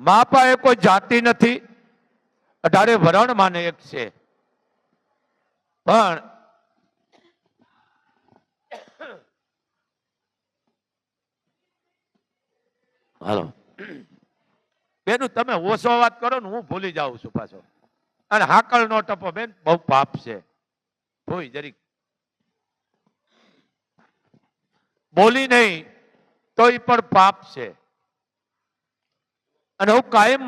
મા પાસે કોઈ જાતિ નથી, 18 વરણ માને એક છે. પણ હાલો બેન, તમે ઓછો વાત કરો ને હું ભૂલી જાઉં છું પાછો. અને હાકલ નો ટપો બેન, બહુ પાપ છે. ભૂઈ જરીક બોલી નહીં તો એ પણ પાપ છે. અને હું કાયમ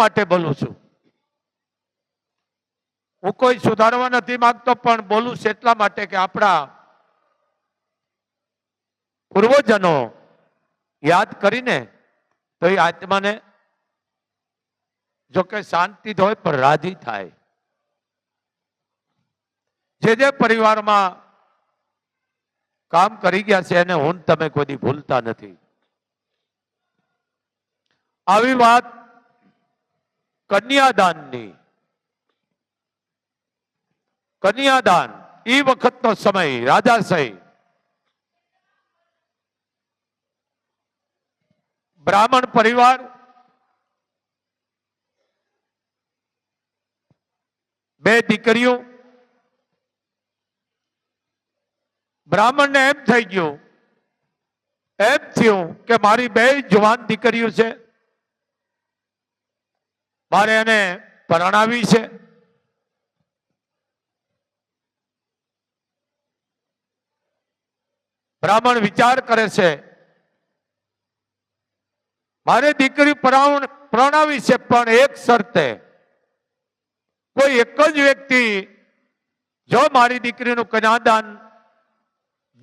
માટે બોલું છું. હું કોઈ સુધારવા નથી માંગતો, પણ બોલું છું એટલા માટે કે આપણા પૂર્વજનો યાદ કરીને તો એ આત્માને જો કે શાંતિ હોય પણ રાજી થાય. જે પરિવારમાં કામ કરી ગયા છે એને હું તમે કોઈ ભૂલતા નથી. આવી વાત કન્યાદાનની. કન્યાદાન એ વખતનો સમય, રાજાશાહી. બ્રાહ્મણ પરિવાર, બે દીકરીઓ. બ્રાહ્મણને એમ થઈ ગયું, એમ થયું કે મારી બે જવાન દીકરીઓ છે, મારે એને પરણાવી છે. બ્રાહ્મણ વિચાર કરે છે, મારે દીકરી પરણાવી છે, પણ એક શરતે, કોઈ એક જ વ્યક્તિ જો મારી દીકરીનું કન્યાદાન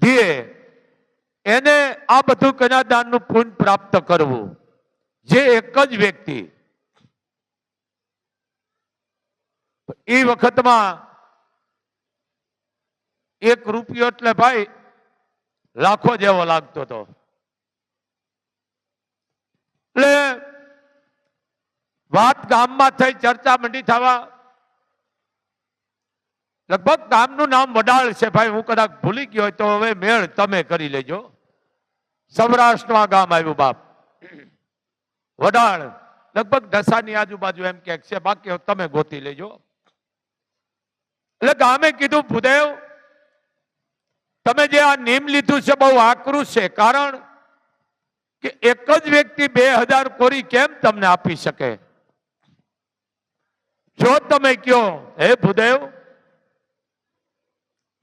દે એને આ બધું કન્યાદાનનું પુણ્ય પ્રાપ્ત કરવું. જે એક જ વ્યક્તિ. એ વખતમાં 1 રૂપિયો એટલે ભાઈ લાખો જેવો લાગતો હતો. એટલે વાત ગામમાં થઈ, ચર્ચા મંડી થવા. લગભગ ગામનું નામ વડાળ છે ભાઈ, હું કદાચ ભૂલી ગયો હોય તો હવે મેળ તમે કરી લેજો. સૌરાષ્ટ્રમાં ગામ આવ્યું બાપ, વડાળ. લગભગ ઢસાની આજુબાજુ એમ કે છે, બાકી તમે ગોતી લેજો. એટલે ગામે કીધું, ભૂદેવ તમે જે આ નિયમ લીધું છે બહુ આકરું છે. કારણ કે એક જ વ્યક્તિ 2000 કોરી કેમ તમને આપી શકે? જો તમે કયો, હે ભૂદેવ.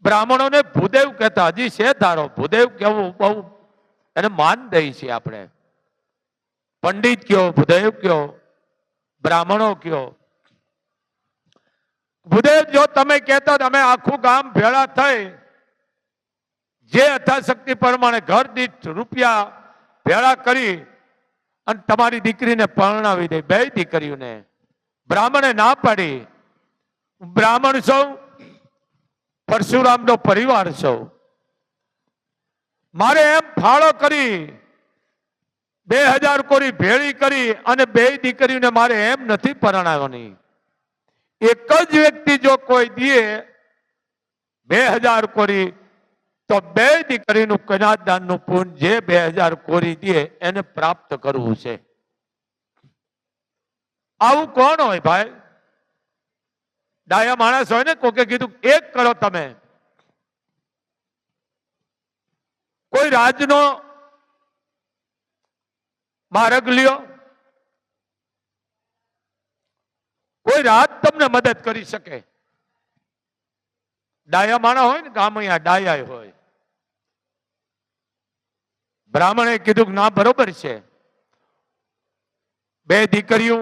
બ્રાહ્મણોને ભૂદેવ કહેતા, હજી છે ધારો. ભૂદેવ કેવું બહુ એને માન દઈ છે આપણે. પંડિત કયો, ભૂદેવ કયો, બ્રાહ્મણો કયો. ભૂદેવ જો તમે કહેતા, અમે આખું ગામ ભેળા થઈ જે યથાશક્તિ પ્રમાણે ઘર દીઠ રૂપિયા ભેળા કરી અને તમારી દીકરીને પરણાવી દે, બે દીકરીઓને. બ્રાહ્મણે ના પાડી. બ્રાહ્મણ સૌ પરશુરામનો પરિવાર સૌ. મારે એમ ફાળો કરી 2000 કોરી ભેળી કરી અને બે દીકરીઓને મારે એમ નથી પરણાવવાની. એક જ વ્યક્તિ જો કોઈ દે 2000 કોરી તો બે દીકરીનું કન્યાદાનનું પુણ્ય જે 2000 કોરી દે એને પ્રાપ્ત કરવું છે. આવું કોણ હોય ભાઈ? ડાયા માણસ હોય ને, કોકે કીધું 1 કરો તમે. કોઈ રાજનો માર્ગ લ્યો, કોઈ રાજ તમને મદદ કરી શકે. ડાયા માણસ હોય ને, ગામ અહીંયા ડાયા હોય. બ્રાહ્મણે કીધું ના બરોબર છે. બે દીકરીઓ,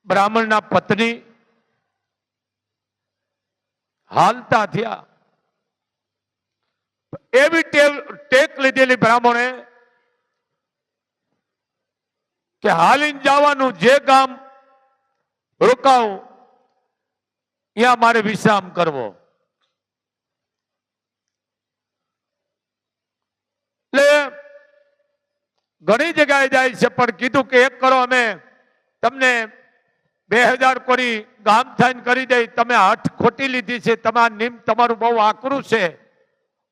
બ્રાહ્મણના પત્ની હાલતા થયા. એવી ટેક લીધેલી બ્રાહ્મણે કે હાલીને જવાનું, જે ગામ રોકાવું ત્યાં મારે વિશ્રામ કરવો. એટલે ઘણી જગ્યાએ જાય છે, પણ કીધું કે 1 કરો, અમે તમને 2000 કોરી ગામ થઈને કરી દઈ. તમે હઠ ખોટી લીધી છે, તમારું નિયમ તમારું બહુ આકરું છે.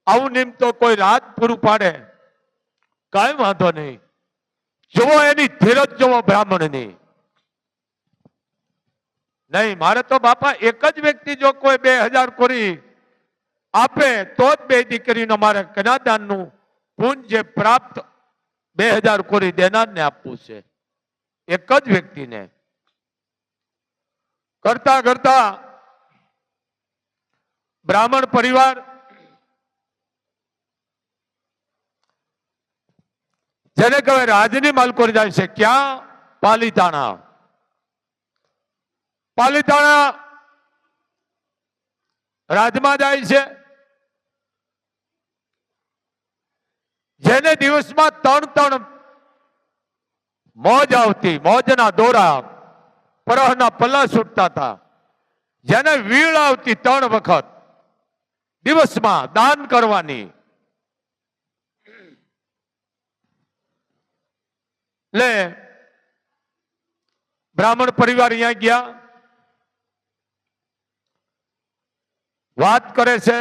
આવું નિયમ તો કોઈ રાત પૂરું પાડે, કઈ વાંધો નહીં. જુઓ એની ધીરજ જુઓ બ્રાહ્મણની. નહીં, મારે તો બાપા એક જ વ્યક્તિ જો કોઈ 2000 કોરી આપે તો જ બે દીકરીનો મારે કન્યાદાનનું પુણ્ય પ્રાપ્ત 2000 કોરી દેનારને આપવું છે. એક જ વ્યક્તિને. કરતા કરતા બ્રાહ્મણ પરિવાર જેને કહેવાય રાજની માલકોર જાય છે. ક્યાં? પાલીતાણા. પાલીતાણા રાજમાં જાય છે. જેને દિવસમાં 3 મોજ આવતી, મોજના દોરા પરહના પલ્લા છૂટતા હતા. જેને વીળ આવતી 3 વખત દિવસમાં દાન કરવાની. લે બ્રાહ્મણ પરિવાર અહીંયા ગયા, વાત કરે છે.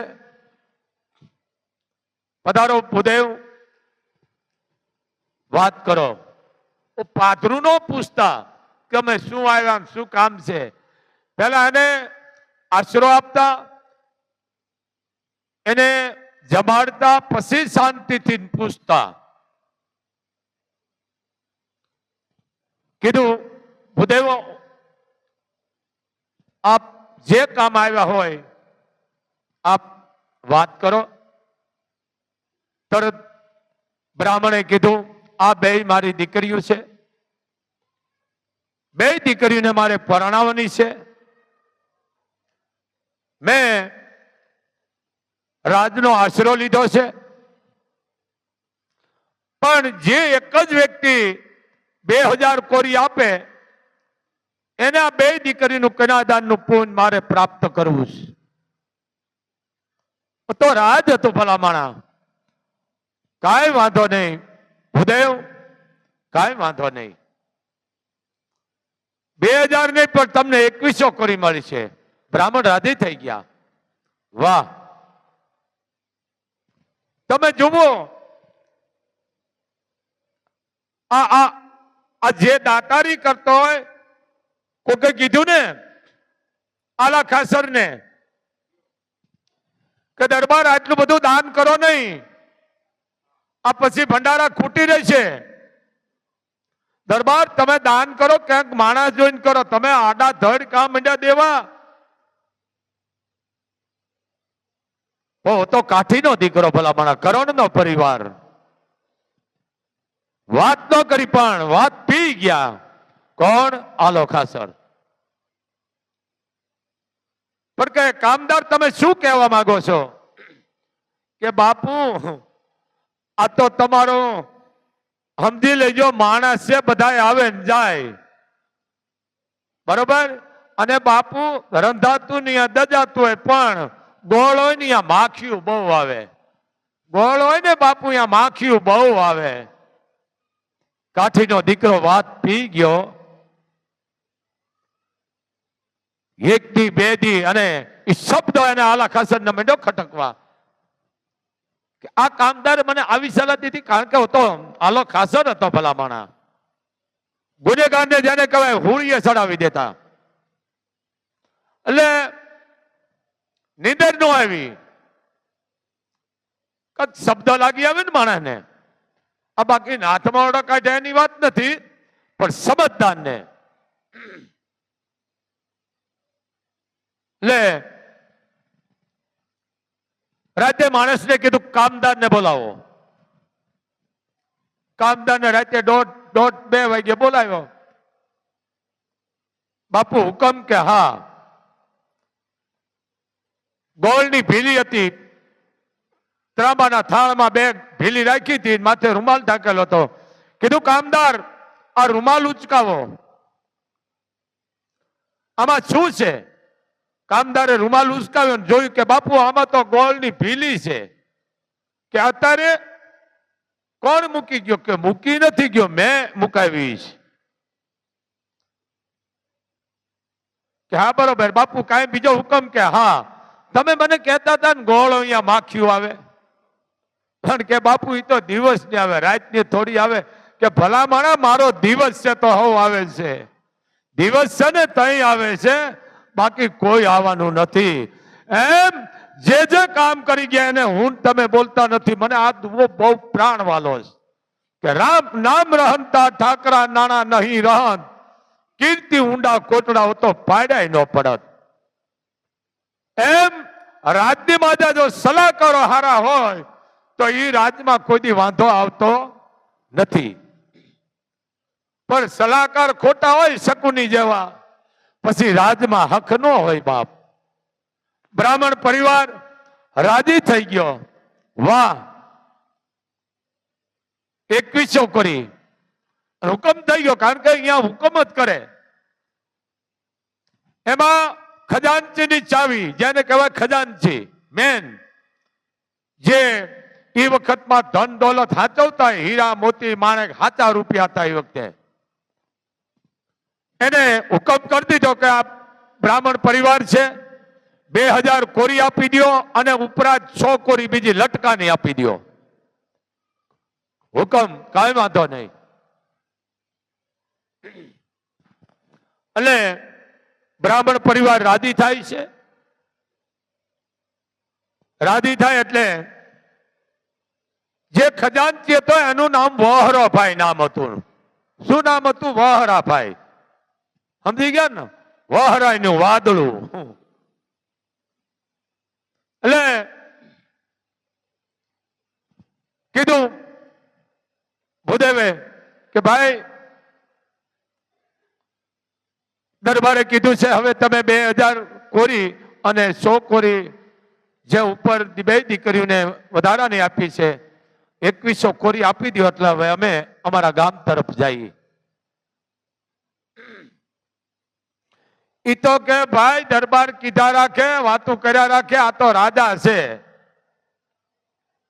પધારો ભૂદેવ, વાત કરો. પાથરું ન પૂછતા કે અમે શું આવ્યા, શું કામ છે. પેલા એને આશરો આપતા, એને જમાડતા, પછી શાંતિથી પૂછતા. કીધું ભૂદેવો, આપ જે કામ આવ્યા હોય આપ વાત કરો. તરત બ્રાહ્મણે કીધું, આ 2 મારી દીકરીઓ છે. 2 દીકરીઓને મારે પરણાવવાની છે. મેં રાજનો આશરો લીધો છે, પણ જે એક જ વ્યક્તિ 2000 કોરી આપે એને આ 2 દીકરીનું કન્યાદાનનું પુણ્ય મારે પ્રાપ્ત કરવું છે. તો રાજ હતું ભલામણા. કાંઈ વાંધો નહીં ભૂદેવ, કાંઈ વાંધો નહીં. 2000 નહીં પણ તમને 2100 કોરી મળી છે. બ્રાહ્મણ રાજી થઈ ગયા. વાહ, તમે જુઓ આ જે દાતારી કરતો હોય, કોકે કીધું ને આલા ખાસર ને કે દરબાર આટલું બધું દાન કરો નહીં, આ પછી ભંડારા ખૂટી રહેશે. દરબાર તમે દાન કરો, ક્યાંક માણસ જોઈને કરો. તમે આડા ધડ કામ માંડ્યા દેવા. તો કાઠીનો દીકરો ભલામણા, કરોડનો પરિવાર. વાત ન કરી પણ વાત પી ગયા. કોણ? આલો ખાસર. પણ કે કામદાર તમે શું કહેવા માંગો છો? કે બાપુ આ તો તમારો સમજી લેજો, માણસ છે, બધા આવે ને જાય, બરોબર. અને બાપુ રંધાતું નહીં, દજાતું હોય, પણ ગોળ હોય ને અહીંયા માખીયું બહુ આવે. ગોળ હોય ને બાપુ અહીંયા માખીયું બહુ આવે. કાઠીનો દીકરો વાત પી ગયો. 1 દી 2 દી અને એ શબ્દો એને આલા ખાસર ને મંડ્યો ખટકવા કે આ કામદાર મને આવી સલાહ દીધી, કારણ કે હતો આલો ખાસર હતો ભલામણા. ગુનેગારને જેને કહેવાય હુળીએ ચડાવી દેતા. એટલે નીંદર નો આવી, કદ શબ્દ લાગી આવે ને માણસને. આ બાકી હાથમાં ઓળો કાઢ્યા એની વાત નથી, પણ સમજદાર ને લે રાતે માણસને કીધું કામદારને બોલાવો. કામદારને રાતે 1:30-2 વાગે બોલાવ્યો. બાપુ હુકમ કે હા. ગોળની ભીલી હતી, ત્રાંબાના થાળમાં 2 ભીલી રાખી હતી, માથે રૂમાલ ઢાકેલો હતો. કીધું કામદાર આ રૂમાલ ઉચકાવો, આમાં શું છે? કામદારે રૂમાલ ઉચકાવ્યો, જોયું કે બાપુ આમાં તો ગોળની ભીલી છે. કે અત્યારે કોણ મૂકી ગયો? કે મૂકી નથી ગયો, મેં મુકાવી છે. કે હા બરોબર બાપુ, કાંઈ બીજો હુકમ? કે હા, તમે મને કહેતા હતા ને ગોળ અહીંયા માખીયું આવે, પણ કે બાપુ એ તો દિવસ ની આવે, રાતની થોડી આવે. કે ભલા માણા મારો દિવસ છે તો હવ આવે છે, દિવસ છે ને તઈ આવે છે, બાકી કોઈ આવવાનું નથી. એમ જે જે કામ કરી ગયા એને હું તમે બોલતા નથી. મને આ બહુ પ્રાણ વાલો છે કે રામ નામ રહનતા ઠાકરા નાણા નહીં રહન, કીર્તિ ઊંડા કોટડા તો પાડ્યા ન પડત. એમ રાજની માથે જો સલાહકારો હારા હોય તો એ રાજમાં કોઈ દી વાંધો આવતો નથી. પણ સલાહકાર ખોટા હોય શકુની જેવા, પછી રાજમાં હક ન હોય બાપ. બ્રાહ્મણ પરિવાર રાજી થઈ ગયો. વાહ, 2100 કરી હુકમ થઈ ગયો, કારણ કે અહીંયા હુકમ જ કરે. એમાં ખજાનચીની ચાવી, જેને કહેવાય ખજાનચી મેન, જે એ વખતમાં ધન દોલત હાચવતા, હીરા મોતી માણેક હાચા રૂપિયા હતા એ વખતે, એને હુકમ કરી દીધો કે આ બ્રાહ્મણ પરિવાર છે, 2000 કોરી આપી દો અને ઉપરાંત 100 કોરી બીજી લટકાની આપી દો. હુકમ, કાંઈ વાંધો નહીં. એટલે બ્રાહ્મણ પરિવાર રાજી થાય છે. રાજી થાય એટલે જે ખજાનચી હતો એનું નામ વહરાભાઈ નામ હતું. શું નામ હતું? વહરાભાઈ. સમજી ગયા ને? વહરાય નું વાદળું. એટલે કીધું ભૂદેવે કે ભાઈ દરબારે કીધું છે હવે તમે 2000 કોરી અને 100 કોરી જે ઉપર બે દીકરીઓને વધારાની આપી છે 2100 કોરી આપી દો, એટલે હવે અમે અમારા ગામ તરફ જઈએ. ઈ તો કે ભાઈ દરબાર કીધા રાખે, વાતો કર્યા રાખે, આ તો રાજા છે,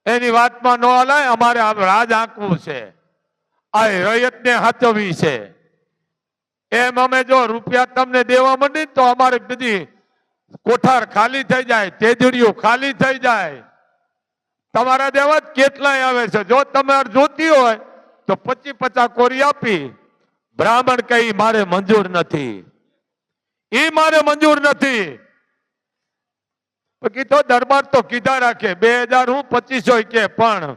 એની વાતમાં ન હલાય. અમારે રાજ આંકવું છે, આ રૈયતને હાચવવી છે. એમ અમે જો રૂપિયા તમને દેવા માંડી તો અમારે બધી કોઠાર ખાલી થઈ જાય, તેજડીઓ ખાલી થઈ જાય. તમારા દેવા કેટલાય આવે છે. જો તમારે જોતી હોય તો 25-50 કોરી આપી. બ્રાહ્મણ કઈ મારે મંજૂર નથી, એ મારે મંજૂર નથી. કીધો દરબાર તો કીધા રાખે 2000 હું 2500 કે, પણ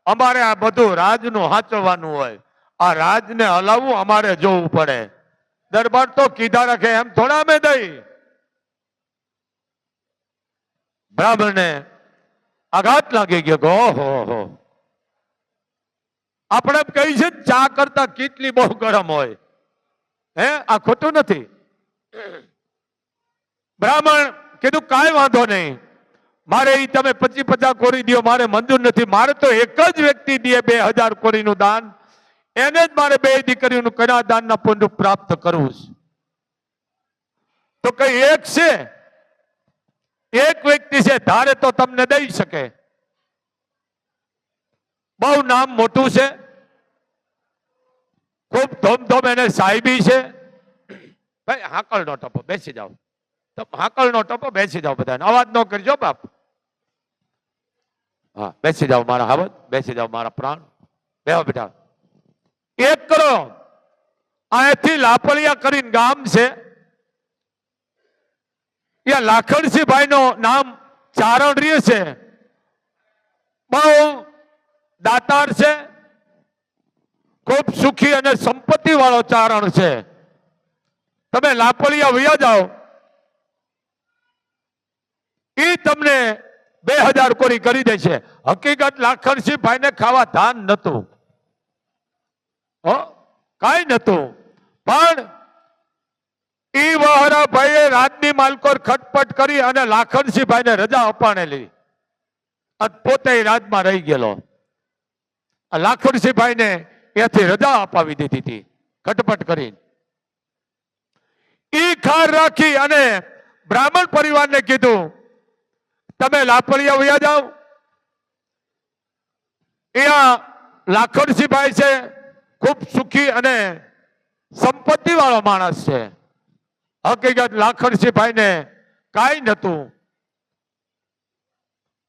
અમારે આ બધું રાજનું હાચવવાનું હોય, આ રાજને હલાવવું અમારે જોવું પડે. દરબાર તો કીધા રાખે, એમ થોડા અમે દઈ. બ્રાહ્મણને આઘાત લાગી ગયો. ઓહો, આપણે કહી છે ચા કરતા કેટલી બહુ ગરમ હોય. હે, આ ખોટું નથી. બ્રાહ્મણ કીધું કાંઈ વાંધો નહીં, મારે ઈ તમે 25-50 કોરી દો, મારે મંજૂર નથી. મારે તો એક જ વ્યક્તિ દે 2000 કોરીનું દાન, એને જ મારે 2 દીકરીઓનું કન્યાદાનના પુણ્ય પ્રાપ્ત કરવું છે. તો કઈ એક છે, એક વ્યક્તિ છે, ધારે તો તમને દઈ શકે. બહુ નામ મોટું છે, ખૂબ ધોમધોમ એને સાહેબી છે. ભાઈ હાકલ નો ટપો, બેસી જાઓ. હાકલ નો ટપો, બેસી જાઓ. બધાને અવાજ ન કરજો બાપ. હા, બેસી જાઓ મારા હાવત, બેસી જાઓ મારા પ્રાણ. બેહો બેટા. એક કરો, અહીંથી લાપલિયા કરીને ગામ છે, ત્યાં લાખણસિંહ ભાઈ નું નામ ચારણ રહ્ય છે. બહુ દાતાર છે, ખૂબ સુખી અને સંપત્તિ વાળો ચારણ છે. તમે લાપલિયા વયા જાઓ, એ તમને 2000 કોરી કરી દે છે. હકીકત લાખણસિંહ ભાઈ ને ખાવા ધાન નતું, કાંઈ નતું, પણ ઈ વહરાભાઈએ રાજની માલકોર ખટપટ કરી અને લાખણસિંહ ભાઈ ને રજા અપાણેલી, પોતે રાજમાં રહી ગયેલો. લાખણસિંહ ભાઈ ને એથી રજા અપાવી દીધી હતી ખટપટ કરી. ઈ ખાર રાખી અને બ્રાહ્મણ પરિવારને કીધું તમે લાપલિયા વયા જાઓ. અહીંયા લાખણસિંહ ભાઈ છે, ખૂબ સુખી અને સંપત્તિ વાળો માણસ છે. હકીકત લાખણસિંહ ભાઈ ને કાંઈ નતું,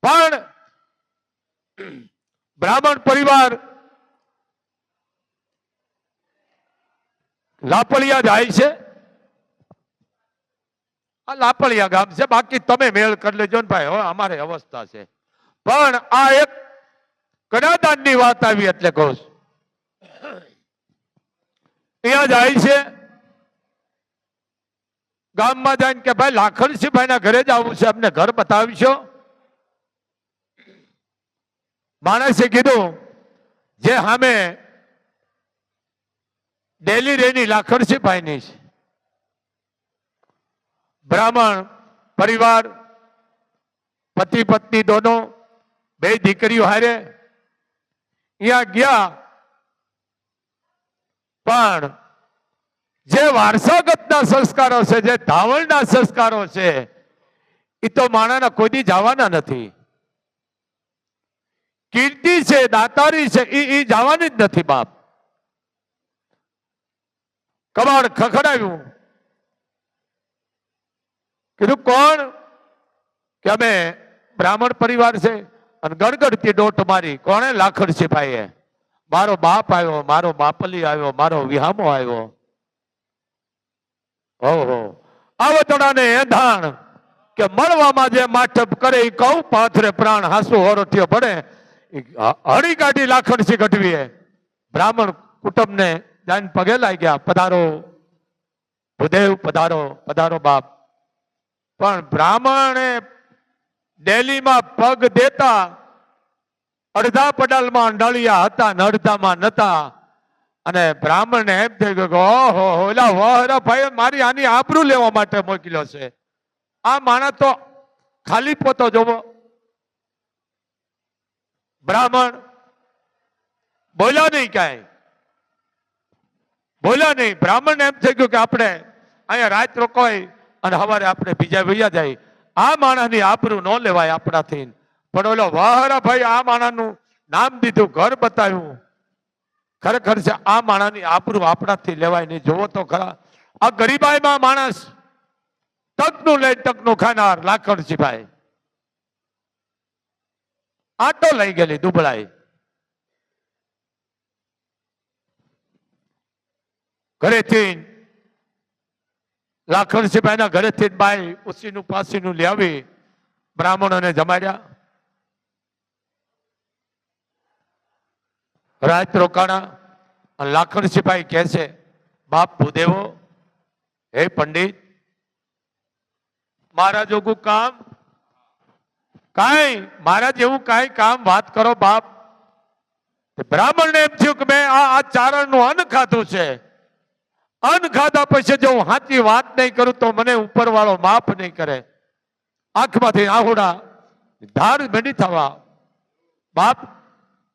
પણ બ્રાહ્મણ પરિવાર લાપડિયા જાય છે. આ લાપડિયા ગામ છે, બાકી તમે મેળ કરી લેજો ને ભાઈ, હવે અમારે અવસ્થા છે. પણ આ એક કન્યાદાનની વાત આવી એટલે કહું છું. અહીંયા જાય છે, ગામમાં જઈને કે ભાઈ લાખણસિંહભાઈ ના ઘરે જ આવું છે, અમને ઘર બતાવીશો? માણસે કીધું જે સામે ડેલી રેની લાખણસિંહભાઈ ની છે. બ્રાહ્મણ પરિવાર, પતિ પત્ની દોનો, બે દીકરીઓ હારે અહીંયા ગયા. પણ જે વારસાગતના સંસ્કારો છે, જે ધાવણના સંસ્કારો છે, એ તો માણાના કોઈ દી જવાના નથી. કીર્તિ છે, દાતારી છે, એ જવાની જ નથી. બાપ કબાડ ખખડાવ્યું, કીધું કોણ? કે અમે બ્રાહ્મણ પરિવાર છે. અને ગડગડતી દોટ મારી. કોણે? લાખણસિંહભાઈએ. મારો બાપ આવ્યો, મારો બાપલી આવ્યો, મારો વિહામો આવ્યો. ઓહો, આવતડાને એંધાણ કે મળવામાં જે માઠપ કરે એ કહું પાથરે પ્રાણ હાસુ હોરઠિયો પડે. હળી કાઢી લાખણસિંહ ગઢવીએ બ્રાહ્મણ કુટુંબને જાઈને પગે લાગ્યા. પધારો ભૂદેવ, પધારો પધારો બાપ. પણ બ્રાહ્મણે ડેલીમાં પગ દેતા અડધા પડાલમાં નળિયા હતા ને અડધામાં નતા. અને બ્રાહ્મણને એમ થઈ ગયું કે ઓહો, ઓલા વહરા ભાઈ મારી આની આબરૂ લેવા માટે મોકલ્યો છે. આ માણસ તો ખાલી પોતો જોવો. બ્રાહ્મણ બોલ્યા નહીં, કાંઈ બોલ્યા નહીં. બ્રાહ્મણને એમ થઈ ગયું કે આપણે અહીંયા રાત રોકાય અને સવારે આપણે બીજા વૈયા જાય. આ માણસની આબરૂ ન લેવાય આપણાથી. પણ ઓલો વહરા ભાઈ આ માણસનું નામ દીધું, ઘર બતાવ્યું. ખરેખર છે આ માણસની આબરૂ આપણાથી લેવાય નહીં. જોવો તો ખરા, આ ગરીબાઈમાં માણસ તકનું લઈ તકનું ખાનાર લાખણસિંહભાઈ આટો લઈ ગયેલી દુબળાઈ. ઘરેથી લાખણસિંહભાઈ ના ઘરેથી બાઈ ઉસીનું પાસીનું લઈ આવી બ્રાહ્મણોને જમાડ્યા. રાત રોકાણા. લાખણસિંહભાઈ કહે છે, બાપ ભૂદેવો, હે પંડિત, મારા જોગું કામ કાંઈ, મારા જેવું કાંઈ કામ વાત કરો બાપ. બ્રાહ્મણને એમ થયું કે મેં આ ચારણનું અન્ન ખાધું છે. અન્ન ખાધા પછી જો હું સાચી વાત નહીં કરું તો મને ઉપરવાળો માફ નહીં કરે. આંખમાંથી આહુડા ધાર બેડી થવા. બાપ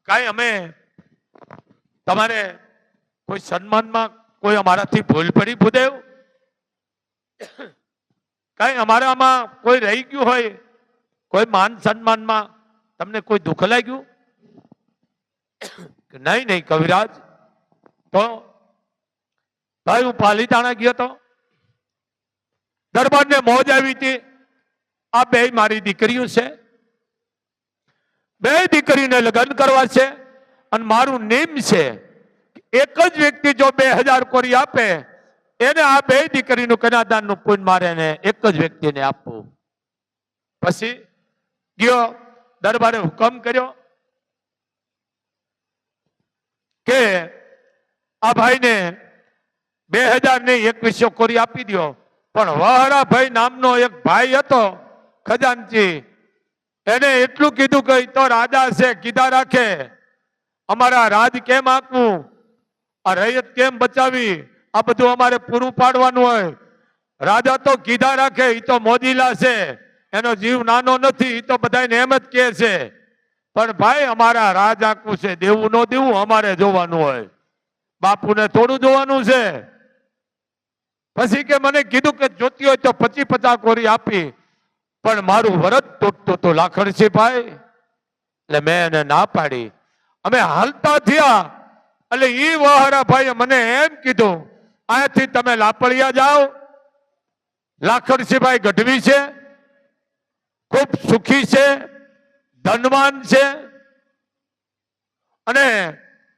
કાંઈ અમે તમારે કોઈ સન્માનમાં કોઈ અમારાથી ભૂલ પડી ભૂદેવ? કઈ અમારામાં કોઈ રહી ગયું હોય, કોઈ માન સન્માનમાં તમને કોઈ દુઃખ લાગ્યું? નહીં નહીં કવિરાજ. તો ભાઈ હું પાલીતાણા ગયો હતો, દરબારને મોજ આવી હતી. આ બે મારી દીકરીઓ છે, બે દીકરીને લગ્ન કરવા છે. અને મારું નિયમ છે એક જ વ્યક્તિ જો 2000 કોરી આપે એને આ બે દીકરીનું કન્યાદાનનું પુણ્ય મારે ને એક જ વ્યક્તિને આપવું. પછી ગયો, દરબારે હુકમ કર્યો કે આ ભાઈને 2000 ને 2100 કોરી આપી દો. પણ વહરાભાઈ નામનો એક ભાઈ હતો ખજાનચી, એને એટલું કીધું કે તો રાજા છે, કીધા રાખે. અમારા રાજ કેમ આપવું, આ રૈયત કેમ બચાવી, આ બધું અમારે પૂરું પાડવાનું હોય. રાજા તો કીધા રાખે, એ તો મોજીલા છે, એનો જીવ નાનો નથી, એ તો બધાને એમ જ કહે છે. પણ ભાઈ અમારા રાજ આખું છે, દેવું ન દેવું અમારે જોવાનું હોય, બાપુને થોડું જોવાનું છે. પછી કે મને કીધું કે જોતી હોય તો 50-50 કોરી આપી, પણ મારું વરદ તૂટતું હતું લાખણસિંહભાઈ, એટલે મેં એને ના પાડી. અમે હાલતા થયા એટલે ઈ વહારા ભાઈએ મને એમ કીધું, અહીંયાથી તમે લાપડિયા જાઓ, લાખણસિંહભાઈ ગઢવી છે, ખૂબ સુખી છે, ધનવાન છે, અને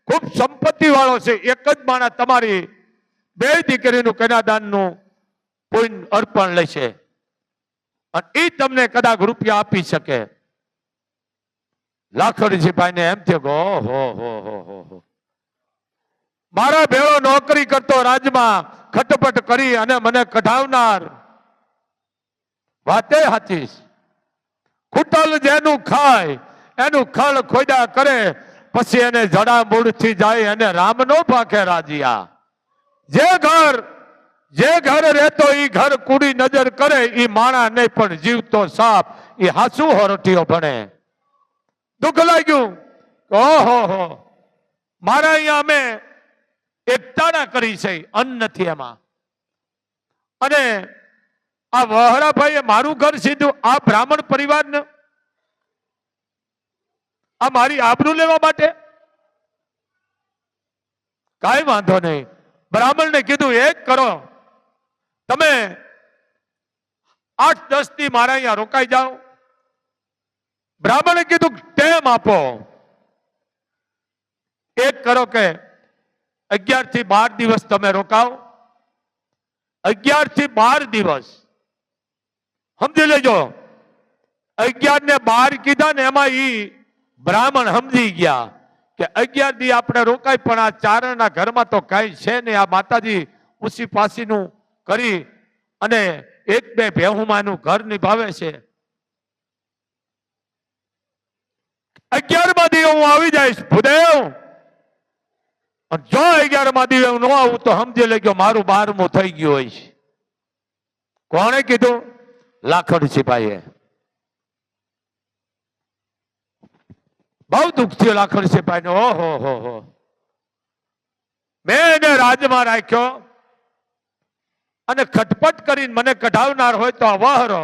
ખૂબ સંપત્તિ વાળો છે, એક જ માણસ તમારી બે દીકરીનું કન્યાદાનનું પુણ્ય અર્પણ લેશે અને એ તમને કદાચ રૂપિયા આપી શકે. લાખોડીજીભાઈને એમ થયું કે હો મારા ભેળો નોકરી કરતો રાજમાં ખટપટ કરી અને મને કઢાવનાર વાતે સાચી. કુટલ જેનું ખાય એનું ખળ ખોદા કરે, પછી એને જડા મૂળથી જાય અને રામ નો પાકે રાજીયા. જે ઘર રહેતો ઈ ઘર કુડી નજર કરે, ઈ માણા નહીં પણ જીવતો સાપ ઈ હાસુ હોરટીઓ ભણે. દુઃખ લાગ્યું. ઓહો મારા અહીંયા અમે એકતાના કરી છે, અન્ન નથી એમાં. અને આ વહરાભાઈએ મારું ઘર સીધું આ બ્રાહ્મણ પરિવારને આ મારી આબરૂ લેવા માટે. કાંઈ વાંધો નહીં. બ્રાહ્મણને કીધું એક કરો, તમે 8-10 દી મારા અહીંયા રોકાઈ જાઓ. બ્રાહ્મણે કીધું ટેમ આપો. એક કરો કે 11 થી 12 દિવસ તમે રોકાઓ. 11 થી 12 દિવસ સમજી લેજો. 11 ને 12 કીધા ને એમાં ઈ બ્રાહ્મણ સમજી ગયા કે 11 દી આપણે રોકાય, પણ આ ચારણના ઘરમાં તો કઈ છે ને. આ માતાજી ઉસી પાસીનું કરી અને 1-2 ભેહુમાનું ઘર નિભાવે છે. 11મા દિવસે હું આવી જઈશ ભૂદેવ. જો 11મા દિવસે હું ન આવું તો સમજી લેજો મારું 12મું થઈ ગયું હોય છે. કોણે કીધું? લાખોડીજીભાઈએ. બહુ દુઃખ થયું લાખોડીજીભાઈને. ઓહો મેં એને રાજમાં રાખ્યો અને ખટપટ કરીને મને કઢાવનાર હોય તો વહરો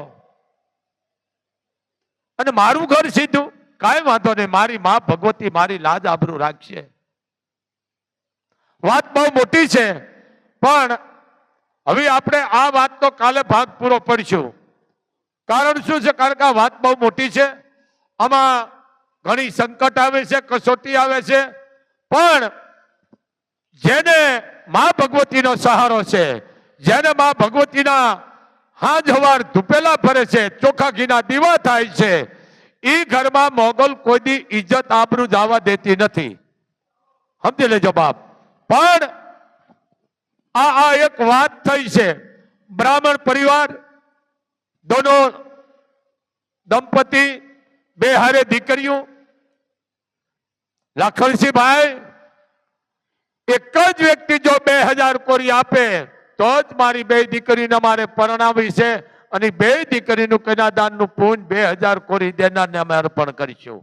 અને મારું ઘર સીધું. કાંઈ વાંધો નહીં, મારી મા ભગવતી મારી લાજ આબરૂ રાખશે. વાત બહુ મોટી છે, પણ હવે આપણે આ વાતનો કાલે ભાગ પૂરો પડશું. કારણ શું છે? કારણ કે આ વાત બહુ મોટી છે. આમાં ઘણી સંકટ આવે છે, કસોટી આવે છે, પણ જેને મા ભગવતીનો સહારો છે, જેને મા ભગવતીના હાજ હવાર ધૂપેલા ફરે છે, ચોખા ઘીના દીવા થાય છે, એ ઘરમાં મોગલ કોઈ દી ઇજ્જત આબરૂ જવા દેતી નથી. સમજી લેજો બાપ. પણ આ એક વાત થઈ છે. બ્રાહ્મણ પરિવાર દોનો દંપતિ, 2 હારે દીકરીઓ. લાખોડીજીભાઈ એક જ વ્યક્તિ જો 2000 કોરી આપે તો જ મારી 2 દીકરીને મારે પરણાવી છે, અને 2 દીકરીનું કન્યાદાનનું પુણ્ય 2000 કોરી દેનારને અમે અર્પણ કરીશું.